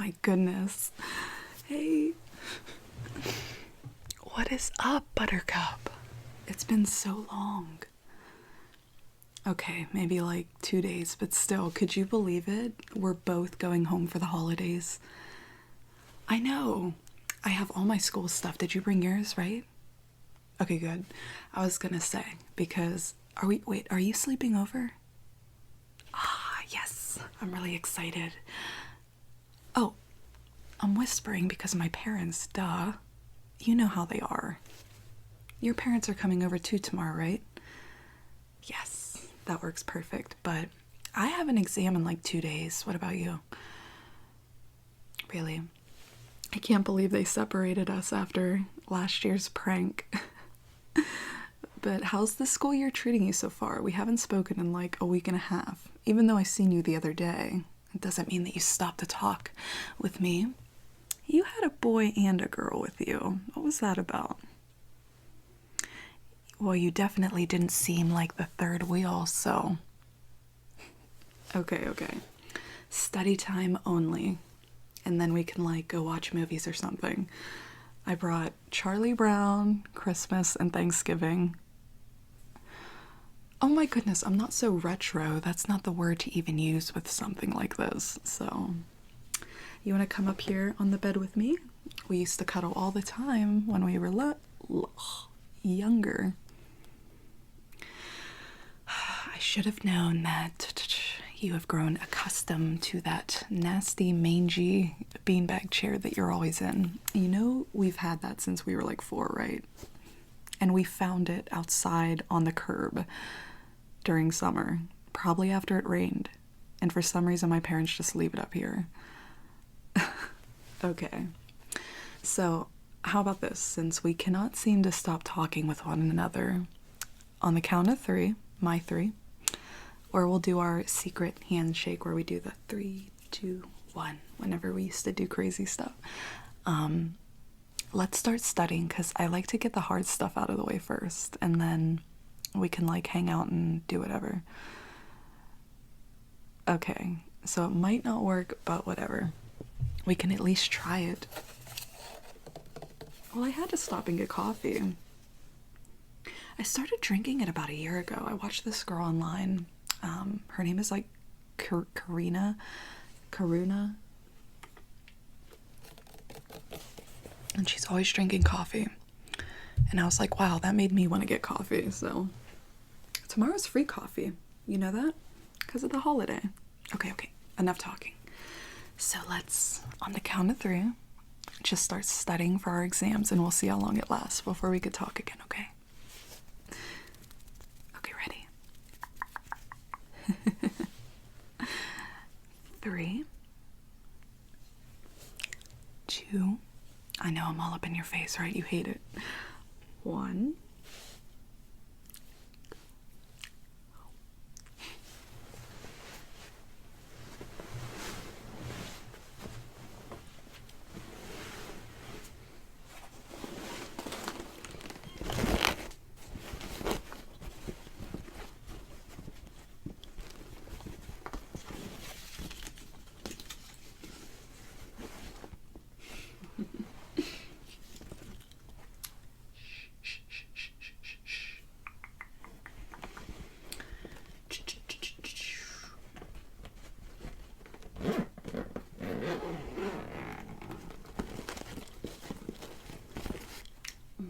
my goodness. Hey. What is up, Buttercup? It's been so long. Okay, maybe like 2 days, but still, could you believe it? We're both going home for the holidays. I know. I have all my school stuff. Did you bring yours, right? Okay, good. I was gonna say, because wait, are you sleeping over? Ah, yes. I'm really excited. Oh, I'm whispering because my parents, duh. You know how they are. Your parents are coming over too tomorrow, right? Yes, that works perfect. But I have an exam in like 2 days. What about you? Really? I can't believe they separated us after last year's prank. But how's the school year treating you so far? We haven't spoken in like a week and a half. Even though I seen you the other day, it doesn't mean that you stopped to talk with me. You had a boy and a girl with you. What was that about? Well, you definitely didn't seem like the third wheel, so. Okay. Study time only. And then we can like go watch movies or something. I brought Charlie Brown, Christmas, and Thanksgiving. Oh my goodness, I'm not so retro. That's not the word to even use with something like this. So, you want to come up here on the bed with me? We used to cuddle all the time when we were younger. I should have known that you have grown accustomed to that nasty, mangy beanbag chair that you're always in. You know, we've had that since we were like 4, right? And we found it outside on the curb during summer, probably after it rained. And for some reason, my parents just leave it up here. Okay. So, how about this? Since we cannot seem to stop talking with one another, on the count of 3, my 3, or we'll do our secret handshake where we do the 3, 2, 1, whenever we used to do crazy stuff. Let's start studying because I like to get the hard stuff out of the way first, and then we can like hang out and do whatever. Okay, so it might not work, but whatever. We can at least try it. Well, I had to stop and get coffee. I started drinking it about a year ago. I watched this girl online. Her name is like Karuna. And she's always drinking coffee. And I was like, wow, that made me want to get coffee. So tomorrow's free coffee. You know that? Because of the holiday. Okay. Enough talking. So let's, on the count of 3, just start studying for our exams and we'll see how long it lasts before we could talk again, okay? Okay, ready? 3, 2, I know I'm all up in your face, right? You hate it. 1.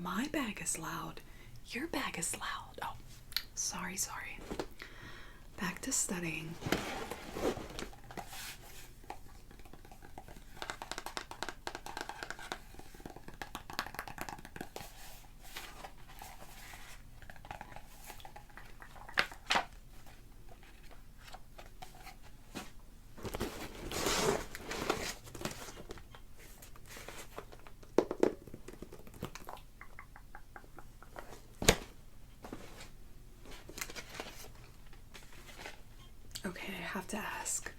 My bag is loud. Your bag is loud. Oh, sorry. Back to studying. Okay, I have to ask.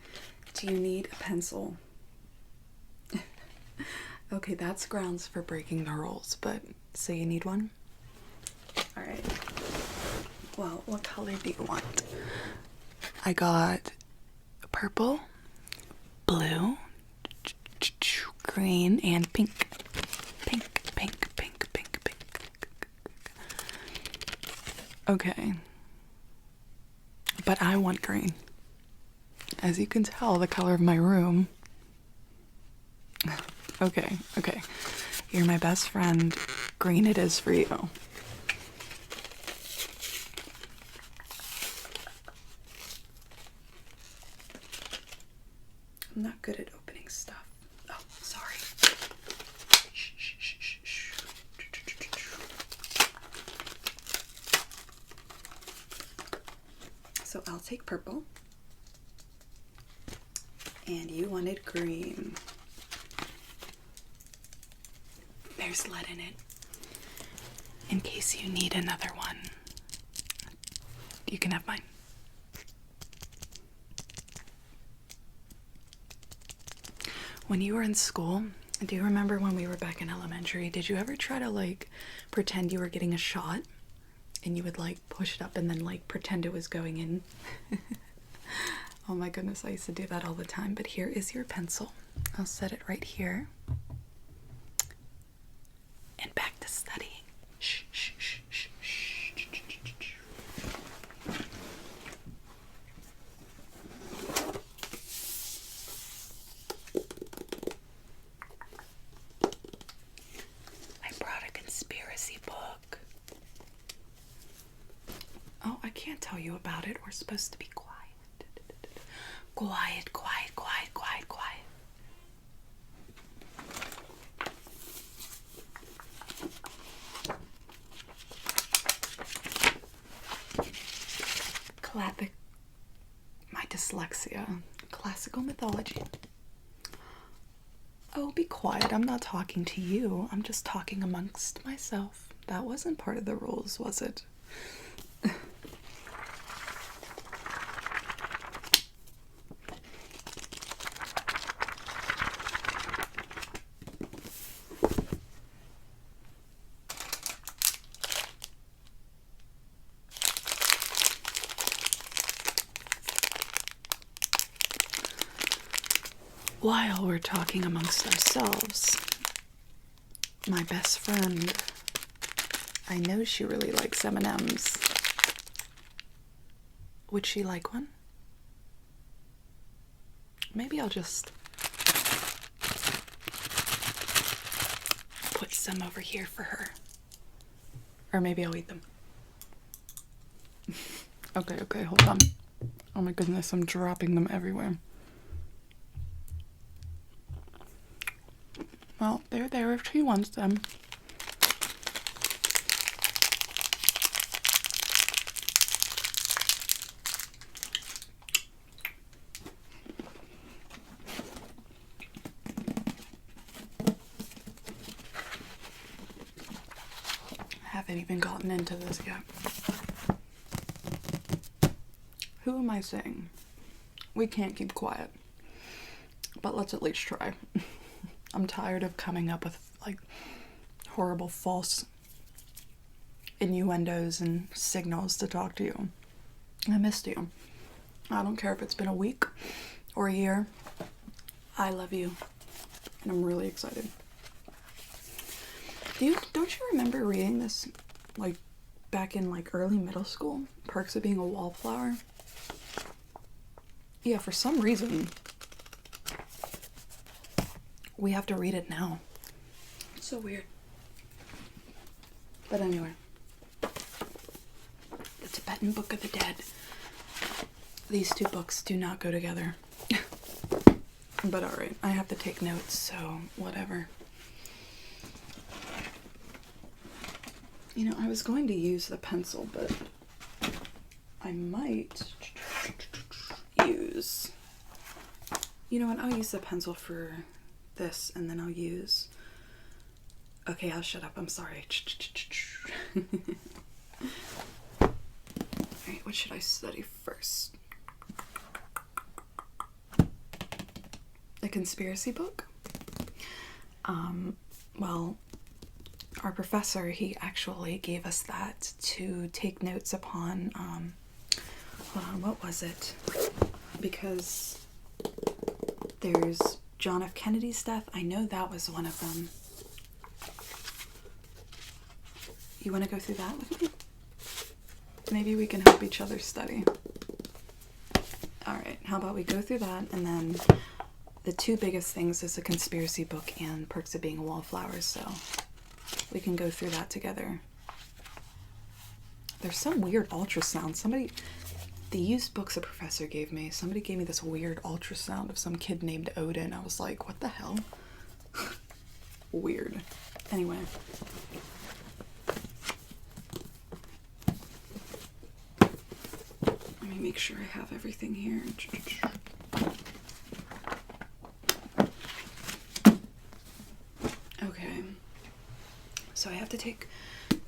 Do you need a pencil? Okay, that's grounds for breaking the rules, but so you need one? Alright. Well, what color do you want? I got purple, blue, green and pink. Pink, pink, pink, pink, pink. Okay. But I want green. As you can tell, the color of my room. Okay, okay. You're my best friend. Green it is for you. I'm not good at opening stuff. Oh, sorry. Shh, shh, shh, shh, shh. So I'll take purple. And you wanted green. There's lead in it. In case you need another one, you can have mine. When you were in school, do you remember when we were back in elementary, did you ever try to like pretend you were getting a shot and you would like push it up and then like pretend it was going in? Oh my goodness, I used to do that all the time. But here is your pencil. I'll set it right here. And back to studying. Shh, shh, shh, shh, shh, shh, shh, shh. I brought a conspiracy book. Oh, I can't tell you about it. We're supposed to be quiet. Quiet, quiet, quiet, quiet, quiet. My dyslexia. Classical mythology. Oh, be quiet. I'm not talking to you. I'm just talking amongst myself. That wasn't part of the rules, was it? While we're talking amongst ourselves, my best friend, I know she really likes M&Ms. Would she like one? Maybe I'll just put some over here for her. Or maybe I'll eat them. Okay, hold on. Oh my goodness, I'm dropping them everywhere. Well, they're there if she wants them. I haven't even gotten into this yet. Who am I saying? We can't keep quiet. But let's at least try. I'm tired of coming up with like horrible false innuendos and signals to talk to you. I missed you. I don't care if it's been a week or a year. I love you. And I'm really excited. Don't you remember reading this like back in like early middle school? Perks of Being a Wallflower? Yeah, for some reason we have to read it now. It's so weird. But anyway. The Tibetan Book of the Dead. These two books do not go together. But alright, I have to take notes, so whatever. You know, I was going to use the pencil, but I might use... You know what, I'll use the pencil for this, and then I'll use... Okay, I'll shut up, I'm sorry. Alright, what should I study first? A conspiracy book? Well, our professor, he actually gave us that to take notes upon, hold on, what was it? Because there's John F. Kennedy's death. I know that was one of them. You want to go through that with me? Maybe we can help each other study. Alright, how about we go through that, and then the two biggest things is a conspiracy book and Perks of Being a Wallflower, so we can go through that together. There's some weird ultrasound. The used books a professor gave me, somebody gave me this weird ultrasound of some kid named Odin. I was like, what the hell? Weird. Anyway. Let me make sure I have everything here. Okay. So I have to take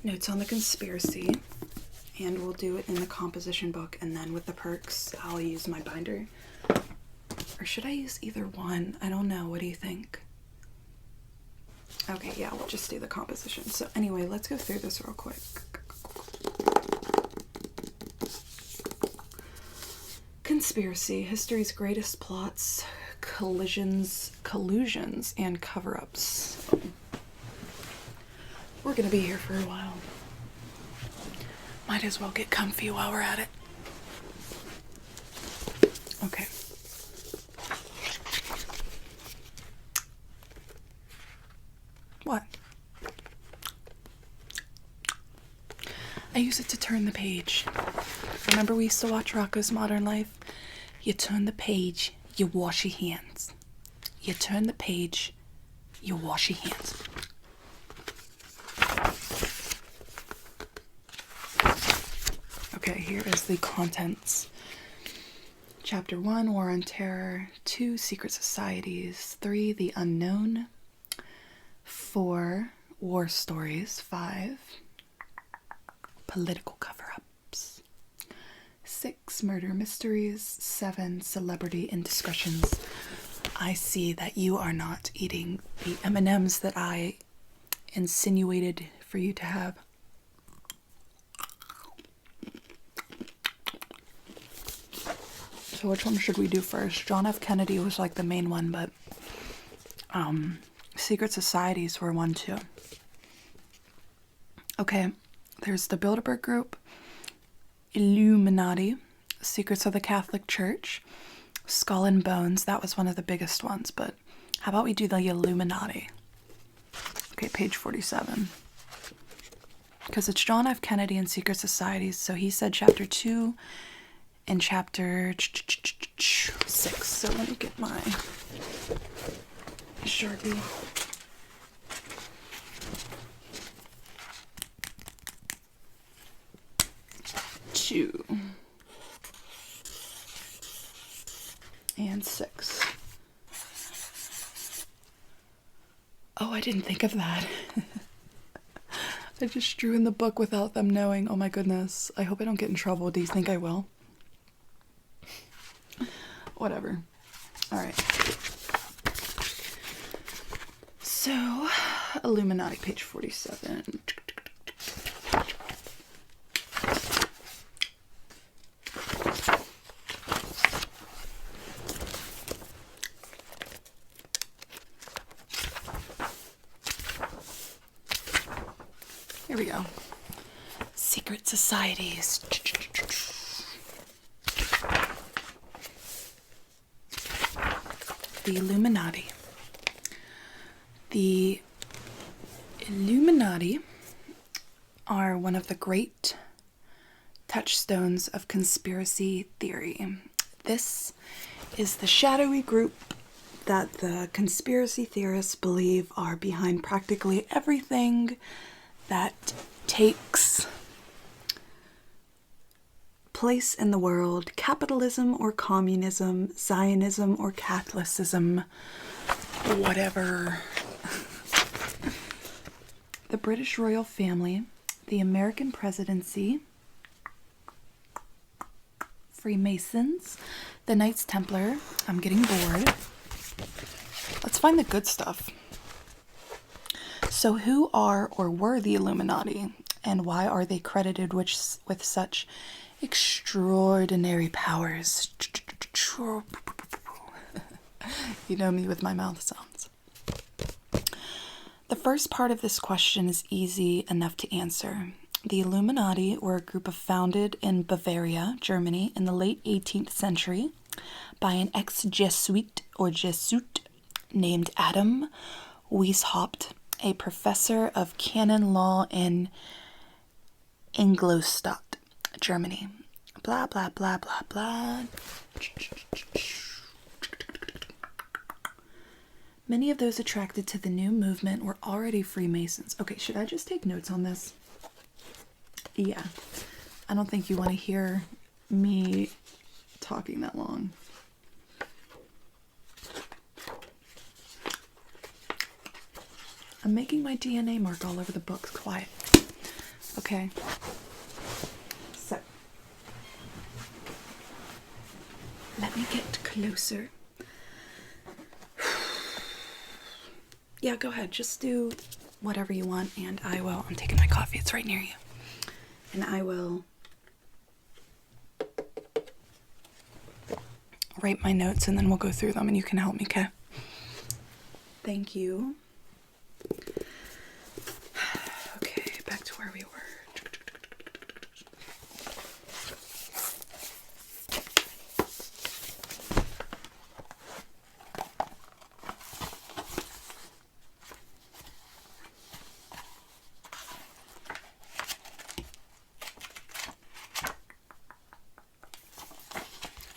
notes on the conspiracy, and we'll do it in the composition book, and then with the perks, I'll use my binder. Or should I use either one? I don't know. What do you think? Okay, yeah, we'll just do the composition. So anyway, let's go through this real quick. Conspiracy, history's greatest plots, collusions, and cover-ups. We're gonna be here for a while. Might as well get comfy while we're at it. Okay. What? I use it to turn the page. Remember we used to watch Rocko's Modern Life? You turn the page, you wash your hands. You turn the page, you wash your hands. Okay, here is the contents. Chapter 1, War on Terror. 2, Secret Societies. 3, The Unknown. 4, War Stories. 5, Political Cover-Ups. 6, Murder Mysteries. 7, Celebrity Indiscretions. I see that you are not eating the M&Ms that I insinuated for you to have. So which one should we do first? John F. Kennedy was like the main one, but Secret Societies were one too. Okay, there's the Bilderberg Group, Illuminati, Secrets of the Catholic Church, Skull and Bones. That was one of the biggest ones, but how about we do the Illuminati? Okay, page 47. Because it's John F. Kennedy and Secret Societies, so he said chapter 2 and chapter 6. So let me get my Sharpie. Two and 6. Oh, I didn't think of that. I just drew in the book without them knowing. Oh my goodness. I hope I don't get in trouble. Do you think I will? Whatever. Alright. So, Illuminati, page 47. Here we go. Secret societies. The Illuminati. The Illuminati are one of the great touchstones of conspiracy theory. This is the shadowy group that the conspiracy theorists believe are behind practically everything that takes place in the world: capitalism or communism, Zionism or Catholicism, whatever. The British royal family, the American presidency, Freemasons, the Knights Templar. I'm getting bored. Let's find the good stuff. So who are or were the Illuminati, and why are they credited with such extraordinary powers? You know me with my mouth sounds. The first part of this question is easy enough to answer. The Illuminati were a group founded in Bavaria, Germany, in the late 18th century by an ex-Jesuit named Adam Weishaupt, a professor of canon law in Ingolstadt, Germany. Blah, blah, blah, blah, blah. Many of those attracted to the new movement were already Freemasons. Okay, should I just take notes on this? Yeah. I don't think you want to hear me talking that long. I'm making my DNA mark all over the books. Quiet. Okay. So, let me get closer. Yeah, go ahead. Just do whatever you want, and I will. I'm taking my coffee. It's right near you. And I will write my notes, and then we'll go through them, and you can help me, okay? Thank you. Okay, back to where we were.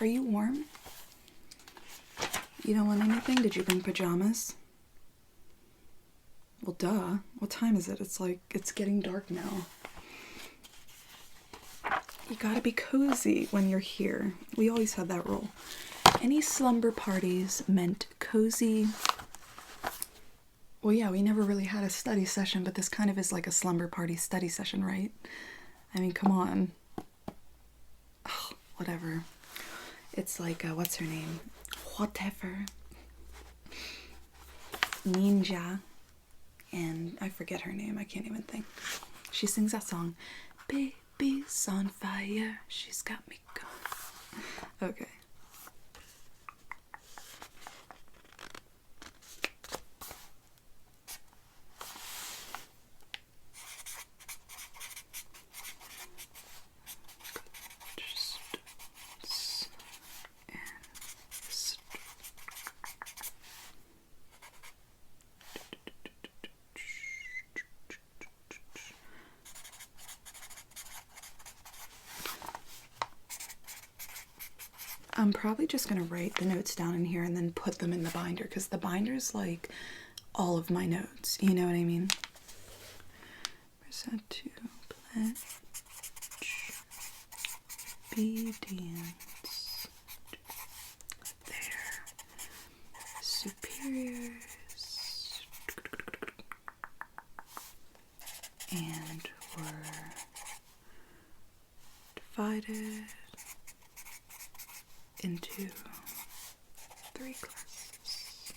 Are you warm? You don't want anything? Did you bring pajamas? Well, duh. What time is it? It's getting dark now. You gotta be cozy when you're here. We always had that rule. Any slumber parties meant cozy. Well, yeah, we never really had a study session, but this kind of is like a slumber party study session, right? I mean, come on. Ugh, whatever. It's like, what's her name? Whatever. Ninja. And I forget her name. I can't even think. She sings that song. Baby's on fire. She's got me going. Okay. I'm probably just going to write the notes down in here and then put them in the binder, because the binder's like all of my notes. You know what I mean? Percent to pledge obedience their superiors and were divided into 3 classes.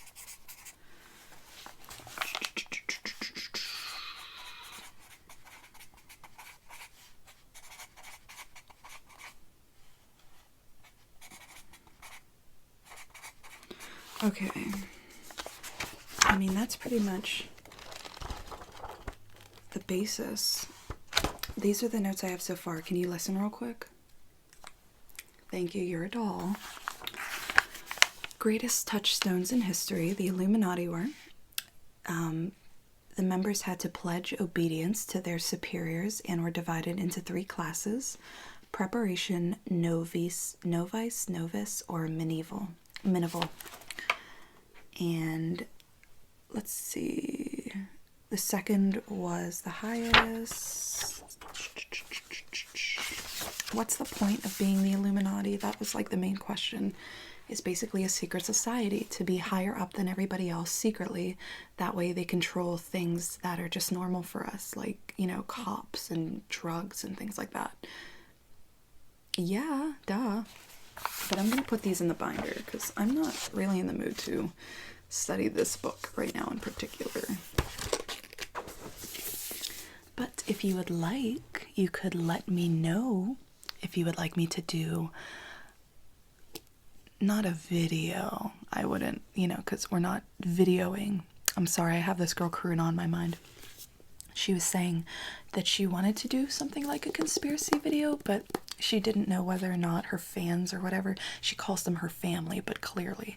Okay. I mean, that's pretty much the basis. These are the notes I have so far. Can you listen real quick? Thank you, you're a doll. Greatest touchstones in history, the Illuminati were. The members had to pledge obedience to their superiors and were divided into 3 classes: preparation, novice, or minival. And let's see. The second was the highest. What's the point of being the Illuminati? That was like the main question. It's basically a secret society to be higher up than everybody else secretly. That way they control things that are just normal for us, like, you know, cops and drugs and things like that. Yeah, duh. But I'm going to put these in the binder because I'm not really in the mood to study this book right now in particular. But if you would like, you could let me know if you would like me to do not a video. I wouldn't, because we're not videoing. I'm sorry, I have this girl Karuna on my mind. She was saying that she wanted to do something like a conspiracy video, but she didn't know whether or not her fans or whatever, she calls them her family, but clearly,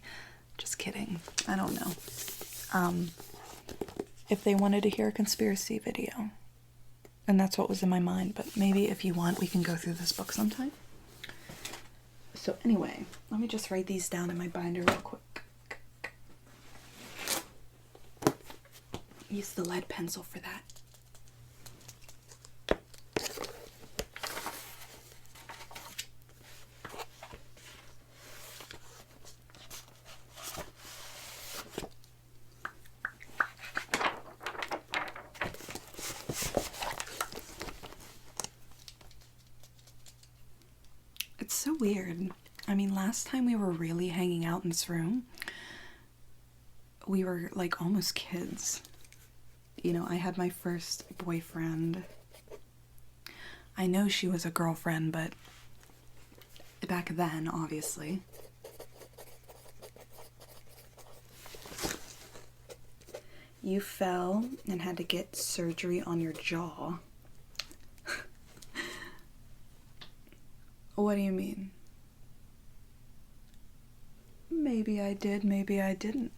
just kidding. I don't know. If they wanted to hear a conspiracy video. And that's what was in my mind, but maybe if you want, we can go through this book sometime. So anyway, let me just write these down in my binder real quick. Use the lead pencil for that. It's so weird. I mean, last time we were really hanging out in this room, we were like almost kids. I had my first boyfriend. I know she was a girlfriend, but back then, obviously. You fell and had to get surgery on your jaw. What do you mean? Maybe I did, maybe I didn't.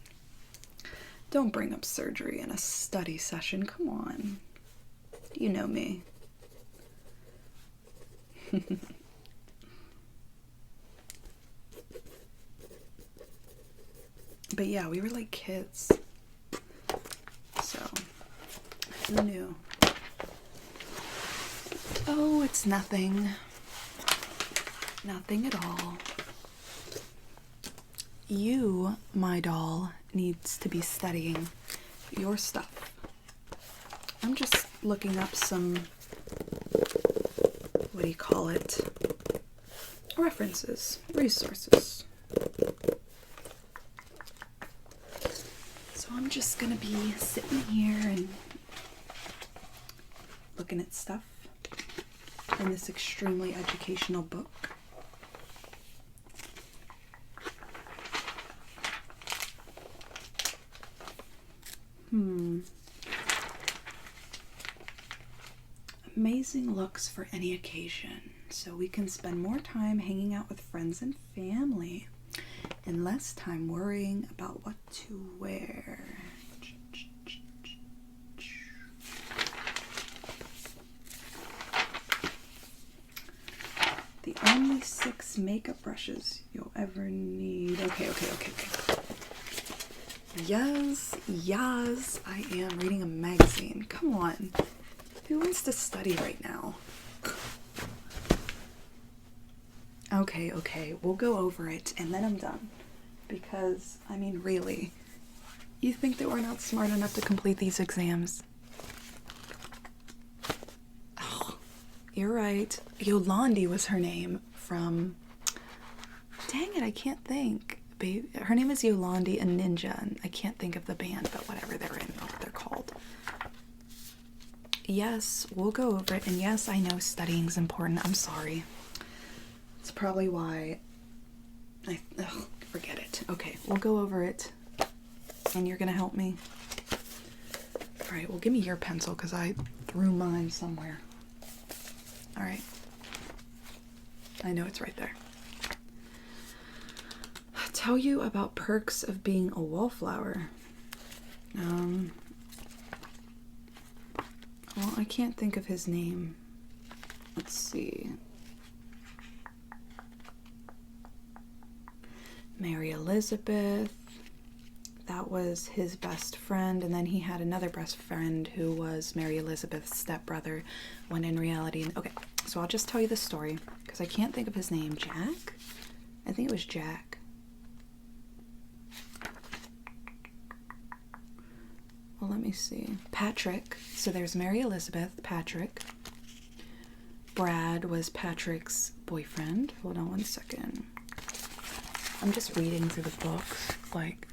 Don't bring up surgery in a study session, come on. You know me. But yeah, we were like kids. So, who knew? Oh, it's nothing. Nothing at all. You, my doll, needs to be studying your stuff. I'm just looking up some, what do you call it? References, resources. So I'm just gonna be sitting here and looking at stuff in this extremely educational book. Amazing looks for any occasion, so we can spend more time hanging out with friends and family and less time worrying about what to wear. The only 6 makeup brushes you'll ever need. Okay. Yes, I am reading a magazine. Come on. Who wants to study right now? Okay, we'll go over it and then I'm done. Because, I mean, really, you think that we're not smart enough to complete these exams? Oh, you're right. Yolandi was her name from... Dang it, I can't think. Her name is Yolandi a Ninja, and I can't think of the band, but whatever they're in, what they're called. Yes, we'll go over it, and yes, I know studying's important. I'm sorry. It's probably why forget it. Okay, we'll go over it, and you're gonna help me. All right, well, give me your pencil, because I threw mine somewhere. All right. I know it's right there. Tell you about perks of being a wallflower. Well, I can't think of his name. Let's see. Mary Elizabeth. That was his best friend, and then he had another best friend who was Mary Elizabeth's stepbrother, when in reality... Okay, so I'll just tell you the story, because I can't think of his name. Jack? I think it was Jack. Well, let me see. Patrick. So there's Mary Elizabeth, Patrick. Brad was Patrick's boyfriend. Hold on one second. I'm just reading through the books. Like...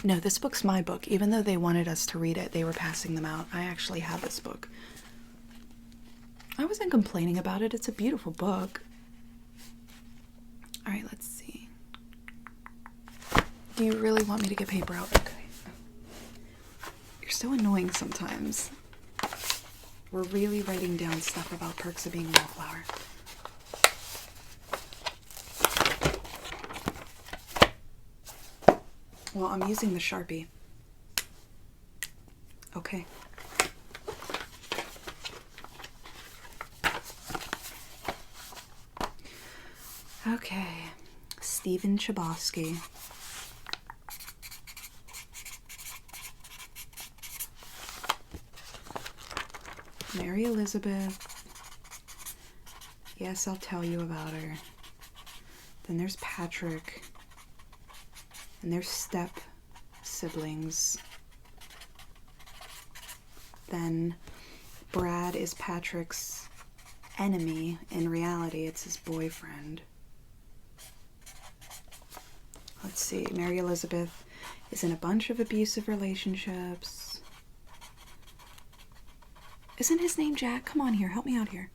No, this book's my book. Even though they wanted us to read it, they were passing them out. I actually have this book. I wasn't complaining about it. It's a beautiful book. Do you really want me to get paper out? Okay. You're so annoying sometimes. We're really writing down stuff about perks of being a wallflower. Well, I'm using the Sharpie. Okay. Okay. Stephen Chbosky. Mary Elizabeth. Yes, I'll tell you about her. Then there's Patrick. And there's step siblings. Then Brad is Patrick's enemy. In reality, it's his boyfriend. Let's see. Mary Elizabeth is in a bunch of abusive relationships. Isn't his name Jack? Come on here. Help me out here.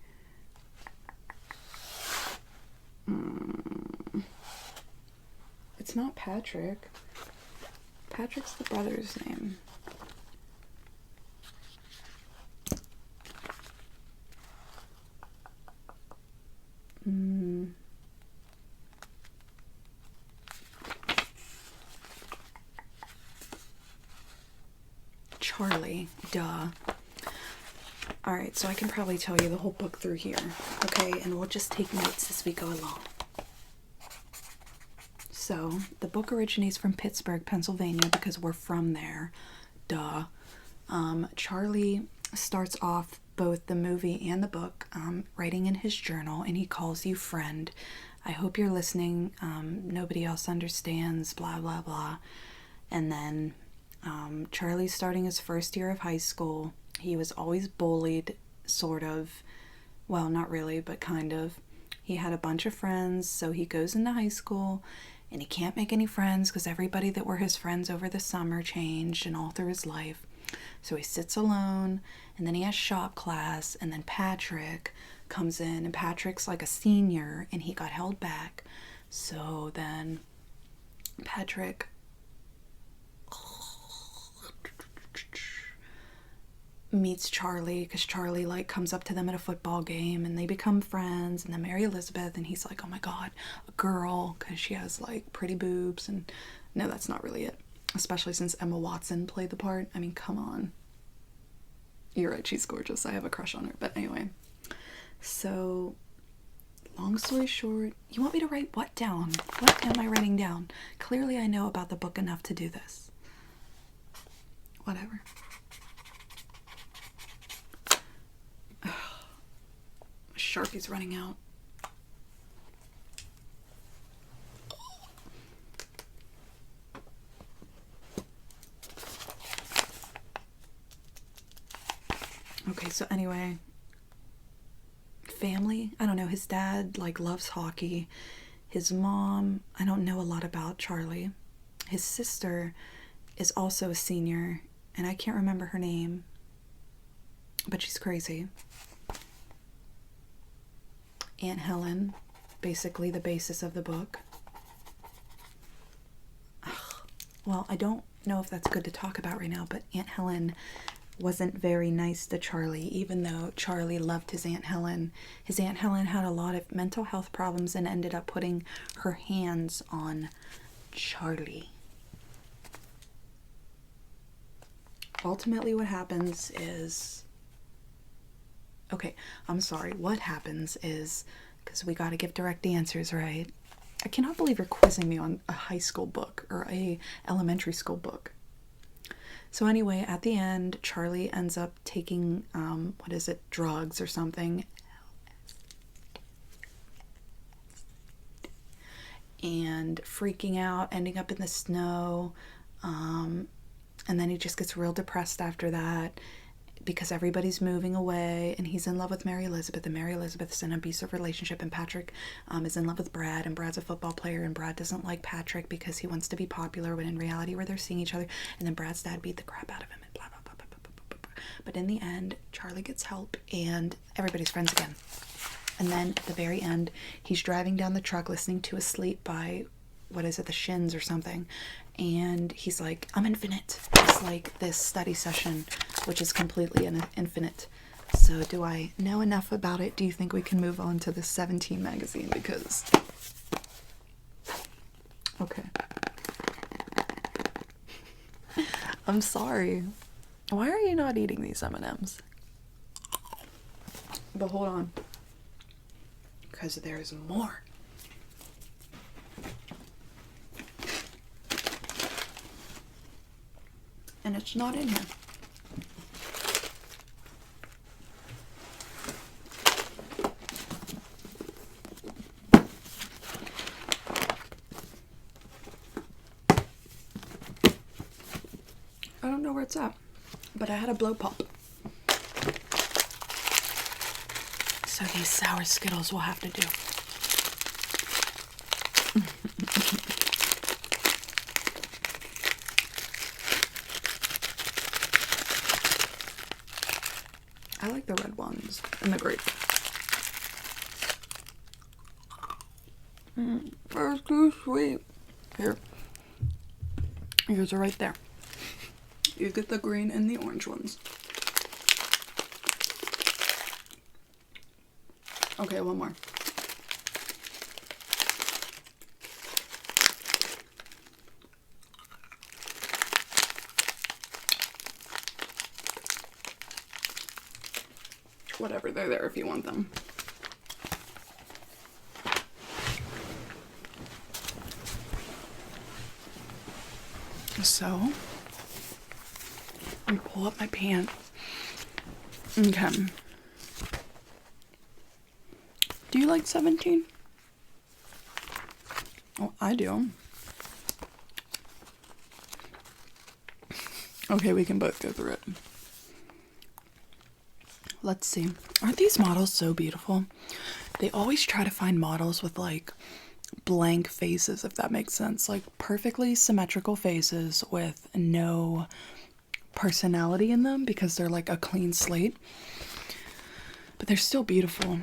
It's not Patrick. Patrick's the brother's name. Charlie. Duh. Alright, so I can probably tell you the whole book through here. Okay, and we'll just take notes as we go along. So, the book originates from Pittsburgh, Pennsylvania, because we're from there. Duh. Charlie starts off both the movie and the book writing in his journal, and he calls you friend. I hope you're listening. Nobody else understands, blah, blah, blah. And then Charlie's starting his first year of high school. He was always bullied, sort of. Well, not really, but kind of. He had a bunch of friends, so he goes into high school, and he can't make any friends because everybody that were his friends over the summer changed and all through his life. So he sits alone, and then he has shop class, and then Patrick comes in, and Patrick's like a senior, and he got held back. So then Patrick meets Charlie because Charlie like comes up to them at a football game, and they become friends. And then Mary Elizabeth, and he's like, oh my god, a girl, because she has like pretty boobs. And no, that's not really it, especially since Emma Watson played the part. I mean, come on. You're right, she's gorgeous. I have a crush on her. But anyway, so long story short, you want me to write what down? What am I writing down? Clearly I know about the book enough to do this. Whatever. Sharpie's running out. Okay, so anyway, family, I don't know, his dad like loves hockey. His mom, I don't know a lot about Charlie. His sister is also a senior, and I can't remember her name, but she's crazy. Aunt Helen, basically the basis of the book. Well, I don't know if that's good to talk about right now, but Aunt Helen wasn't very nice to Charlie, even though Charlie loved his Aunt Helen. His Aunt Helen had a lot of mental health problems and ended up putting her hands on Charlie. Ultimately, what happens is... Okay, I'm sorry. What happens is, because we got to give direct answers, right? I cannot believe you're quizzing me on a high school book or a elementary school book. So anyway, at the end, Charlie ends up taking, drugs or something. And freaking out, ending up in the snow. And then he just gets real depressed after that, because everybody's moving away, and he's in love with Mary Elizabeth, and Mary Elizabeth's in an abusive relationship, and Patrick is in love with Brad, and Brad's a football player, and Brad doesn't like Patrick because he wants to be popular, when in reality where they're seeing each other, and then Brad's dad beat the crap out of him, and blah, blah, blah, blah, blah, blah, blah, blah. But in the end, Charlie gets help, and everybody's friends again. And then at the very end, he's driving down the truck listening to Asleep by what is it, the shins or something. And he's like, I'm infinite. It's like this study session, which is completely infinite. So do I know enough about it? Do you think we can move on to the 17 magazine? Because, okay. I'm sorry. Why are you not eating these M&Ms? But hold on. Because there's more. And it's not in here. I don't know where it's at, but I had a blow pop. So these sour Skittles will have to do. I like the red ones and the grape. They're too sweet. Here. Yours are right there. You get the green and the orange ones. Okay, one more. Whatever, they're there if you want them. So, I pull up my pants. Okay. Do you like 17? Oh, I do. Okay, we can both go through it. Let's see. Aren't these models so beautiful? They always try to find models with like blank faces, if that makes sense. Like perfectly symmetrical faces with no personality in them because they're like a clean slate. But they're still beautiful.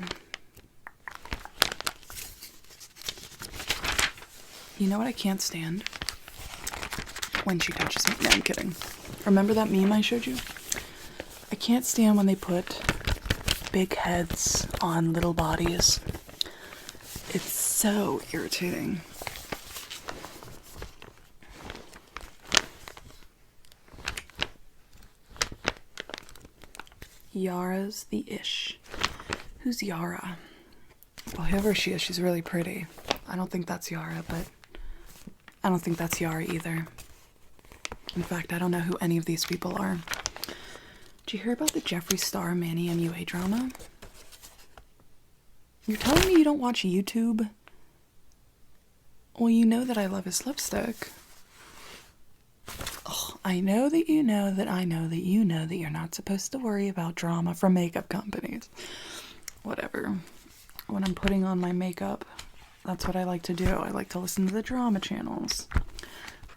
You know what I can't stand? When she touches me. No, I'm kidding. Remember that meme I showed you? I can't stand when they put big heads on little bodies. It's so irritating. Yara's the ish. Who's Yara? Well, whoever she is, she's really pretty. I don't think that's Yara, but I don't think that's Yara either. In fact, I don't know who any of these people are. Did you hear about the Jeffree Star Manny MUA drama? You're telling me you don't watch YouTube? Well, you know that I love his lipstick. Oh, I know that you know that I know that you know that you're not supposed to worry about drama from makeup companies. Whatever. When I'm putting on my makeup, that's what I like to do. I like to listen to the drama channels.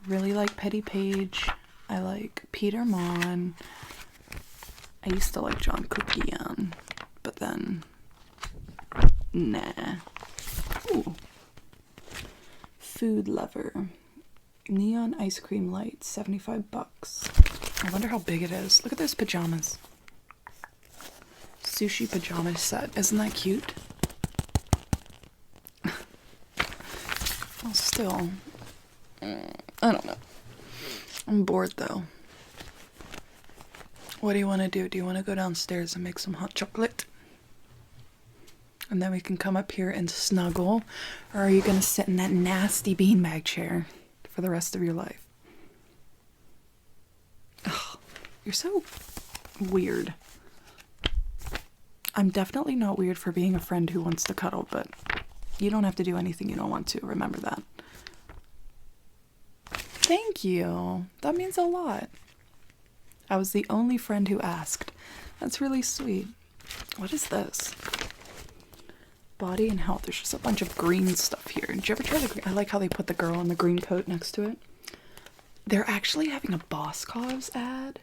Really like Petty Page. I like Peter Mon. I used to like John Cookian, but then, nah. Ooh. Food Lover. Neon ice cream light, $75. I wonder how big it is. Look at those pajamas. Sushi pajama set. Isn't that cute? Well, still. I don't know. I'm bored though. What do you want to do? Do you want to go downstairs and make some hot chocolate? And then we can come up here and snuggle? Or are you going to sit in that nasty beanbag chair for the rest of your life? Ugh, you're so weird. I'm definitely not weird for being a friend who wants to cuddle, but you don't have to do anything you don't want to. Remember that. Thank you. That means a lot. I was the only friend who asked. That's really sweet. What is this? Body and health. There's just a bunch of green stuff here. Did you ever try the green? I like how they put the girl in the green coat next to it. They're actually having a Boscov's ad.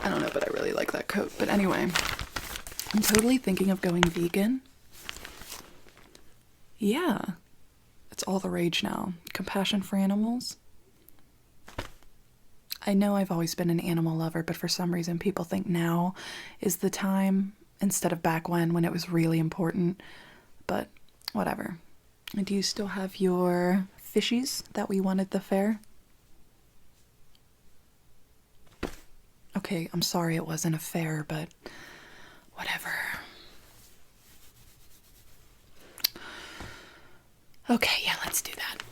I don't know, but I really like that coat. But anyway, I'm totally thinking of going vegan. Yeah. It's all the rage now. Compassion for animals. I know I've always been an animal lover, but for some reason people think now is the time instead of back when it was really important. But whatever. Do you still have your fishies that we won at the fair? Okay, I'm sorry it wasn't a fair, but whatever. Okay, yeah, let's do that.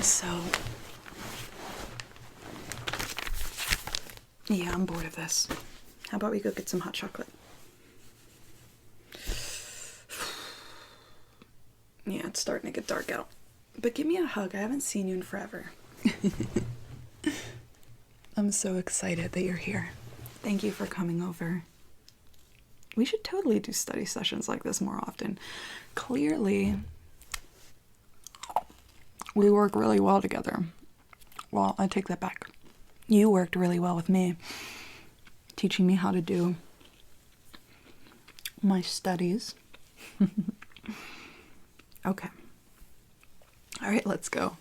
So, yeah, I'm bored of this. How about we go get some hot chocolate? Yeah, it's starting to get dark out. But give me a hug. I haven't seen you in forever. I'm so excited that you're here. Thank you for coming over. We should totally do study sessions like this more often. Clearly, we work really well together. Well, I take that back. You worked really well with me, teaching me how to do my studies. Okay. All right, let's go.